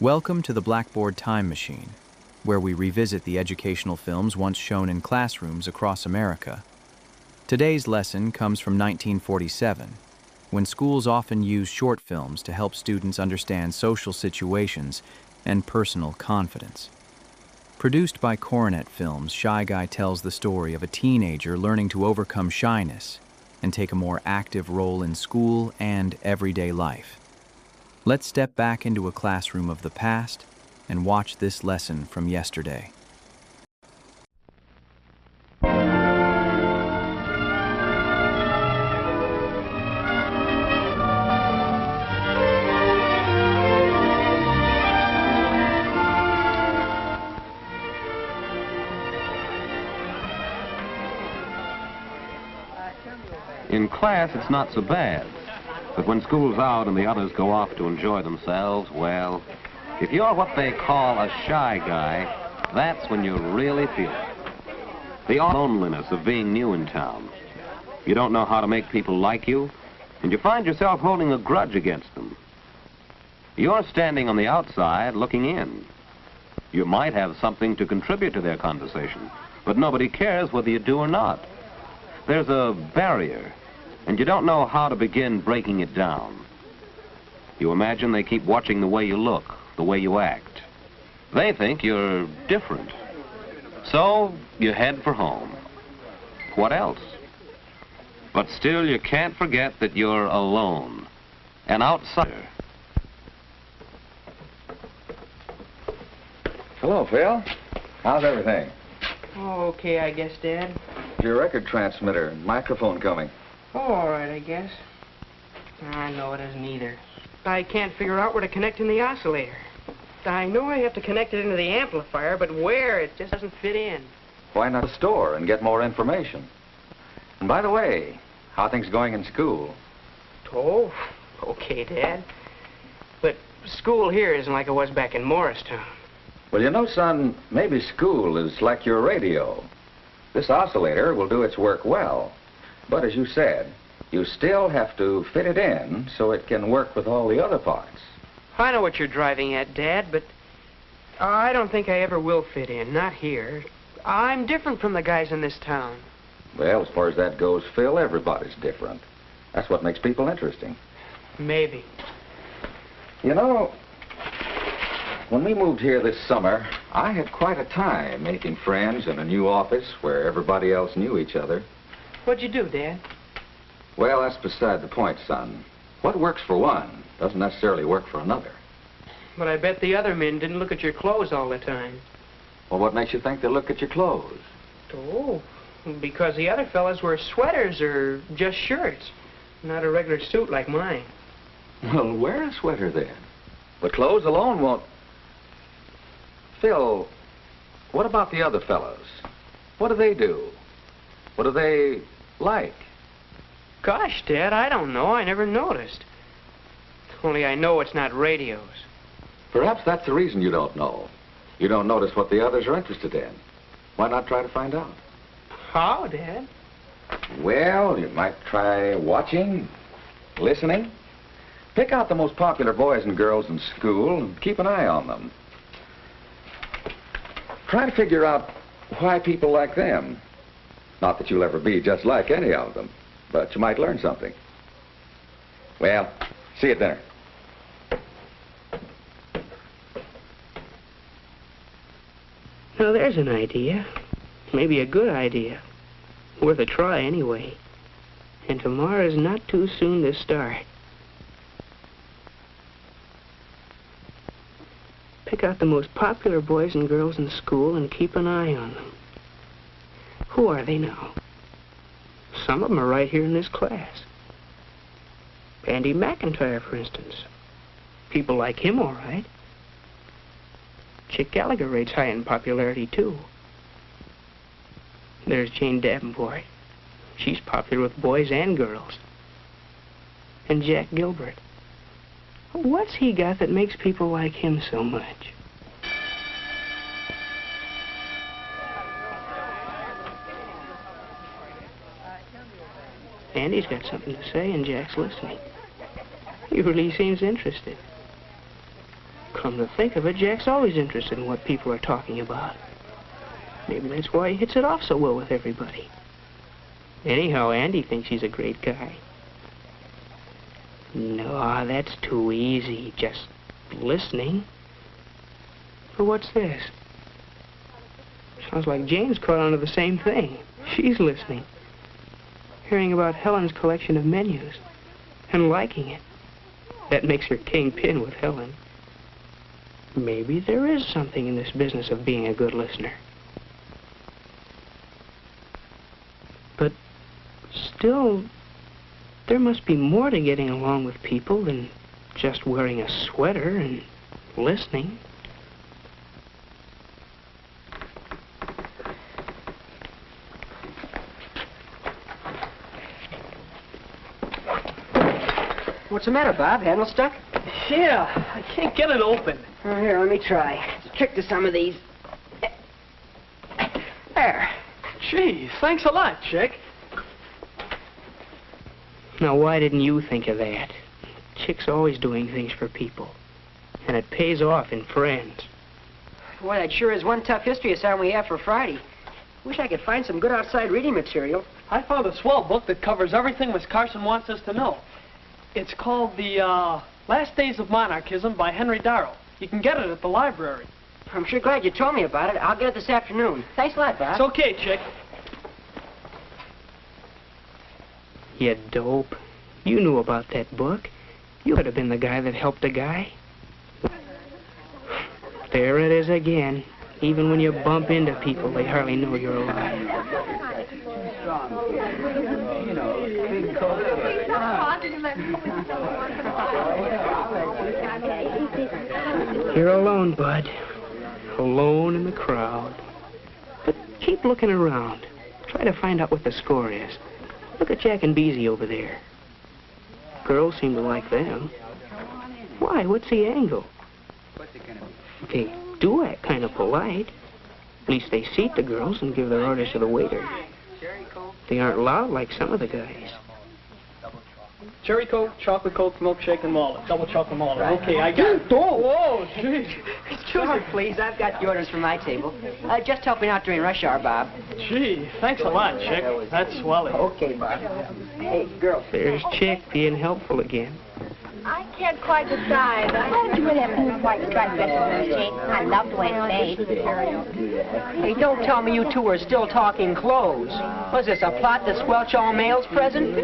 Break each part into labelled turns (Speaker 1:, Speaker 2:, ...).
Speaker 1: Welcome to the Blackboard Time Machine, where we revisit the educational films once shown in classrooms across America. Today's lesson comes from 1947, when schools often used short films to help students understand social situations and personal confidence. Produced by Coronet Films, Shy Guy tells the story of a teenager learning to overcome shyness and take a more active role in school and everyday life. Let's step back into a classroom of the past and watch this lesson from yesterday.
Speaker 2: In class, it's not so bad. But when school's out and the others go off to enjoy themselves, well, if you're what they call a shy guy, that's when you really feel it. The loneliness of being new in town. You don't know how to make people like you, and you find yourself holding a grudge against them. You're standing on the outside looking in. You might have something to contribute to their conversation, but nobody cares whether you do or not. There's a barrier, and you don't know how to begin breaking it down. You imagine they keep watching the way you look, the way you act. They think you're different. So you head for home. What else? But still, you can't forget that you're alone, an outsider.
Speaker 3: Hello, Phil. How's everything?
Speaker 4: Oh, okay, I guess, Dad.
Speaker 3: Your record transmitter and microphone coming.
Speaker 4: Oh, all right, I guess. I know it isn't either. I can't figure out where to connect in the oscillator. I know I have to connect it into the amplifier, but where? It just doesn't fit in.
Speaker 3: Why not a store and get more information? And by the way, how are things going in school?
Speaker 4: Oh, okay, Dad. But school here isn't like it was back in Morristown.
Speaker 3: Well, you know, son, maybe school is like your radio. This oscillator will do its work well. But as you said, you still have to fit it in so it can work with all the other parts.
Speaker 4: I know what you're driving at, Dad, but I don't think I ever will fit in, not here. I'm different from the guys in this town.
Speaker 3: Well, as far as that goes, Phil, everybody's different. That's what makes people interesting.
Speaker 4: Maybe.
Speaker 3: You know, when we moved here this summer, I had quite a time making friends in a new office where everybody else knew each other.
Speaker 4: What'd you do, Dad?
Speaker 3: Well, that's beside the point, son. What works for one doesn't necessarily work for another.
Speaker 4: But I bet the other men didn't look at your clothes all the time.
Speaker 3: Well, what makes you think they look at your clothes?
Speaker 4: Oh, because the other fellas wear sweaters or just shirts, not a regular suit like mine.
Speaker 3: Well, wear a sweater then. But clothes alone won't... Phil, what about the other fellows? What do they do? What do they like?
Speaker 4: Gosh, Dad, I don't know. I never noticed. Only I know it's not radios.
Speaker 3: Perhaps that's the reason you don't know. You don't notice what the others are interested in. Why not try to find out?
Speaker 4: How, Dad?
Speaker 3: Well, you might try watching, listening. Pick out the most popular boys and girls in school and keep an eye on them. Try to figure out why people like them. Not that you'll ever be just like any of them, but you might learn something. Well, see you at dinner.
Speaker 4: Well, there's an idea. Maybe a good idea. Worth a try, anyway. And tomorrow's not too soon to start. Pick out the most popular boys and girls in school and keep an eye on them. Who are they now? Some of them are right here in this class. Andy McIntyre, for instance. People like him, all right. Chick Gallagher rates high in popularity, too. There's Jane Davenport. She's popular with boys and girls. And Jack Gilbert. What's he got that makes people like him so much? Andy's got something to say, and Jack's listening. He really seems interested. Come to think of it, Jack's always interested in what people are talking about. Maybe that's why he hits it off so well with everybody. Anyhow, Andy thinks he's a great guy. No, that's too easy. Just listening. Or what's this? Sounds like Jane's caught on to the same thing. She's listening. Hearing about Helen's collection of menus. And liking it. That makes her kingpin with Helen. Maybe there is something in this business of being a good listener. But still, there must be more to getting along with people than just wearing a sweater and listening.
Speaker 5: What's the matter, Bob? Handle stuck?
Speaker 6: Yeah, I can't get it open.
Speaker 5: Oh, here, let me try. There's a trick to some of these. There.
Speaker 6: Gee, thanks a lot, Chick.
Speaker 4: Now, why didn't you think of that? Chick's always doing things for people. And it pays off in friends.
Speaker 5: Boy, that sure is one tough history assignment we have for Friday. Wish I could find some good outside reading material.
Speaker 6: I found a swell book that covers everything Miss Carson wants us to know. It's called The Last Days of Monarchism by Henry Darrow. You can get it at the library.
Speaker 5: I'm sure glad you told me about it. I'll get it this afternoon. Thanks a lot, Bob.
Speaker 6: It's okay, Chick.
Speaker 4: You dope. You knew about that book. You could have been the guy that helped a guy. There it is again. Even when you bump into people, they hardly know you're alive. You're alone, Bud. Alone in the crowd. But keep looking around. Try to find out what the score is. Look at Jack and Beezy over there. Girls seem to like them. Why? What's the angle? They do act kind of polite. At least they seat the girls and give their orders to the waiter. They aren't loud like some of the guys.
Speaker 6: Cherry Coke, Chocolate Coke, Milkshake, and Malted. Double chocolate malted.
Speaker 5: Right.
Speaker 6: Okay, I got it. Whoa, jeez.
Speaker 5: Excuse me, please. I've got the orders for my table. Just helping out during rush hour, Bob.
Speaker 6: Gee, thanks a lot, Chick. That's swelling.
Speaker 5: Okay, Bob. Hey, girls.
Speaker 4: There's Chick being helpful again.
Speaker 7: I can't quite decide. Why don't you wear that blue and white striped dress with me, Jane? I love the way it's made.
Speaker 5: Hey, don't tell me you two are still talking clothes. Was this a plot to squelch all males present?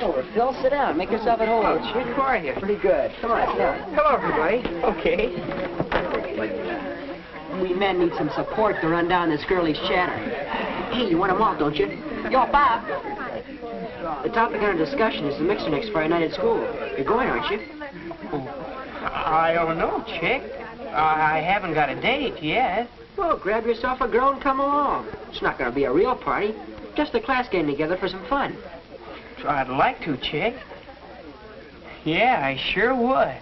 Speaker 5: Oh, Phil, sit down. Make yourself at home.
Speaker 4: How are you?
Speaker 5: Pretty good. Come on, sit down.
Speaker 4: Hello, everybody. Okay.
Speaker 5: We men need some support to run down this girlish chatter. Hey, you want them all, don't you? Yo, Bob. The topic under discussion is the mixer next Friday night at school. You're going, aren't you?
Speaker 4: I don't know, Chick. I haven't got a date yet.
Speaker 5: Well, grab yourself a girl and come along. It's not going to be a real party. Just the class getting together for some fun.
Speaker 4: I'd like to, Chick. Yeah, I sure would.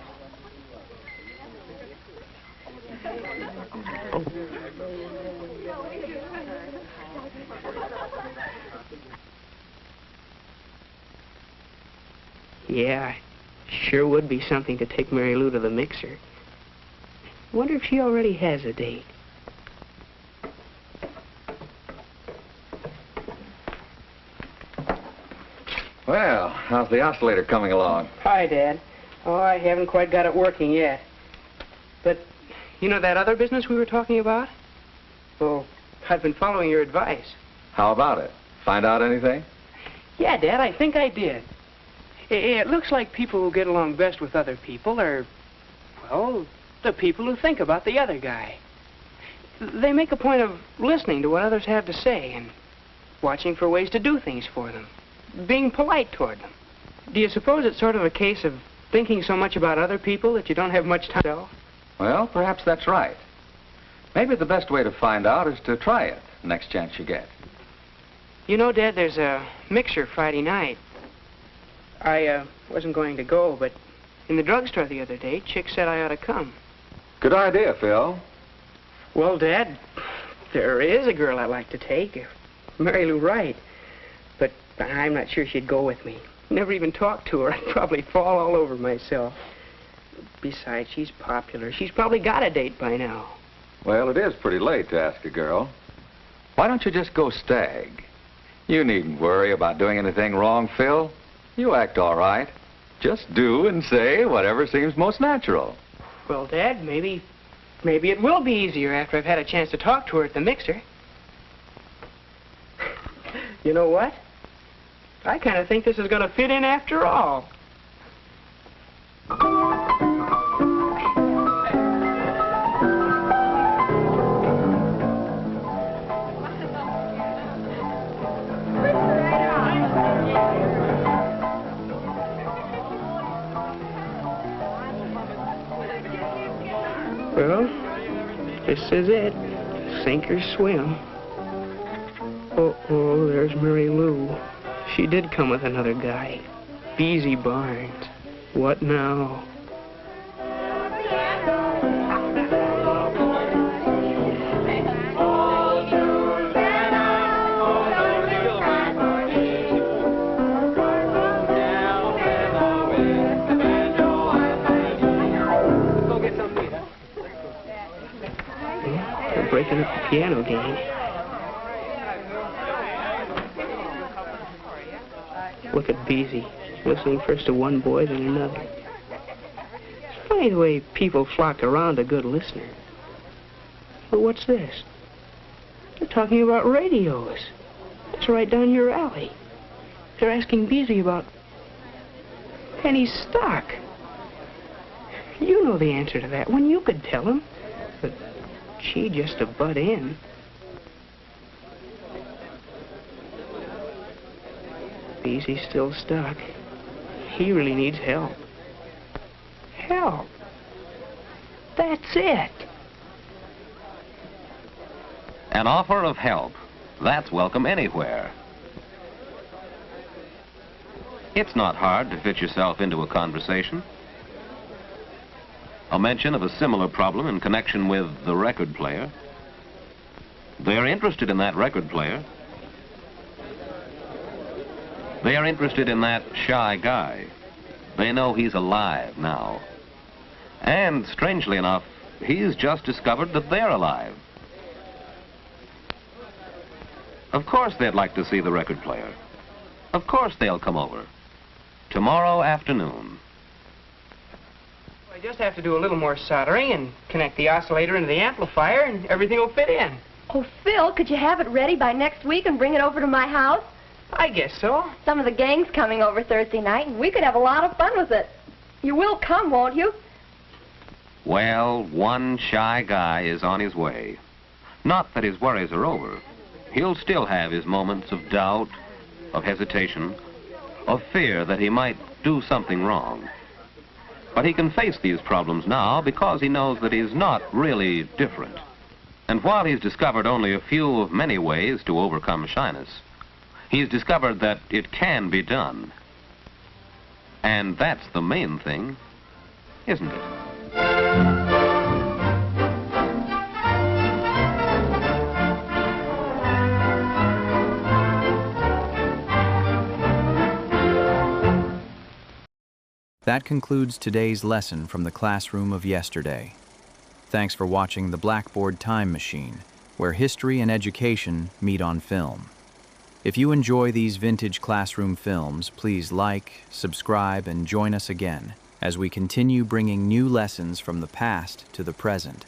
Speaker 4: Yeah, sure would be something to take Mary Lou to the mixer. Wonder if she already has a date.
Speaker 3: Well, how's the oscillator coming along?
Speaker 4: Hi, Dad. Oh, I haven't quite got it working yet. But, you know that other business we were talking about? Well, I've been following your advice.
Speaker 3: How about it? Find out anything?
Speaker 4: Yeah, Dad, I think I did. It looks like people who get along best with other people are, well, the people who think about the other guy. They make a point of listening to what others have to say and watching for ways to do things for them, being polite toward them. Do you suppose it's sort of a case of thinking so much about other people that you don't have much time to yourself?
Speaker 3: Well, perhaps that's right. Maybe the best way to find out is to try it next chance you get.
Speaker 4: You know, Dad, there's a mixer Friday night. I wasn't going to go, but in the drugstore the other day, Chick said I ought to come.
Speaker 3: Good idea, Phil.
Speaker 4: Well, Dad, there is a girl I'd like to take, Mary Lou Wright. But I'm not sure she'd go with me. Never even talked to her. I'd probably fall all over myself. Besides, she's popular. She's probably got a date by now.
Speaker 3: Well, it is pretty late to ask a girl. Why don't you just go stag? You needn't worry about doing anything wrong, Phil. You act all right. Just do and say whatever seems most natural.
Speaker 4: Well, Dad, maybe it will be easier after I've had a chance to talk to her at the mixer. You know what? I kind of think this is going to fit in after all. Well, this is it. Sink or swim. Oh, there's Mary Lou. She did come with another guy. Beezy Barnes. What now? They're breaking up the piano game. Look at Beezy, listening first to one boy, then another. It's funny the way people flock around a good listener. But what's this? They're talking about radios. It's right down your alley. They're asking Beezy about penny stock. You know the answer to that one. You could tell him. But she just to butt in. Beezy's still stuck. He really needs help. Help? That's it.
Speaker 2: An offer of help. That's welcome anywhere. It's not hard to fit yourself into a conversation. A mention of a similar problem in connection with the record player. They're interested in that record player. They are interested in that shy guy. They know he's alive now. And, strangely enough, he's just discovered that they're alive. Of course they'd like to see the record player. Of course they'll come over. Tomorrow afternoon.
Speaker 4: I just have to do a little more soldering and connect the oscillator into the amplifier, and everything will fit in.
Speaker 7: Oh, Phil, could you have it ready by next week and bring it over to my house?
Speaker 4: I guess so.
Speaker 7: Some of the gang's coming over Thursday night, and we could have a lot of fun with it. You will come, won't you?
Speaker 2: Well, one shy guy is on his way. Not that his worries are over. He'll still have his moments of doubt, of hesitation, of fear that he might do something wrong. But he can face these problems now because he knows that he's not really different. And while he's discovered only a few of many ways to overcome shyness, he's discovered that it can be done. And that's the main thing, isn't it?
Speaker 1: That concludes today's lesson from the classroom of yesterday. Thanks for watching the Blackboard Time Machine, where history and education meet on film. If you enjoy these vintage classroom films, please like, subscribe, and join us again as we continue bringing new lessons from the past to the present.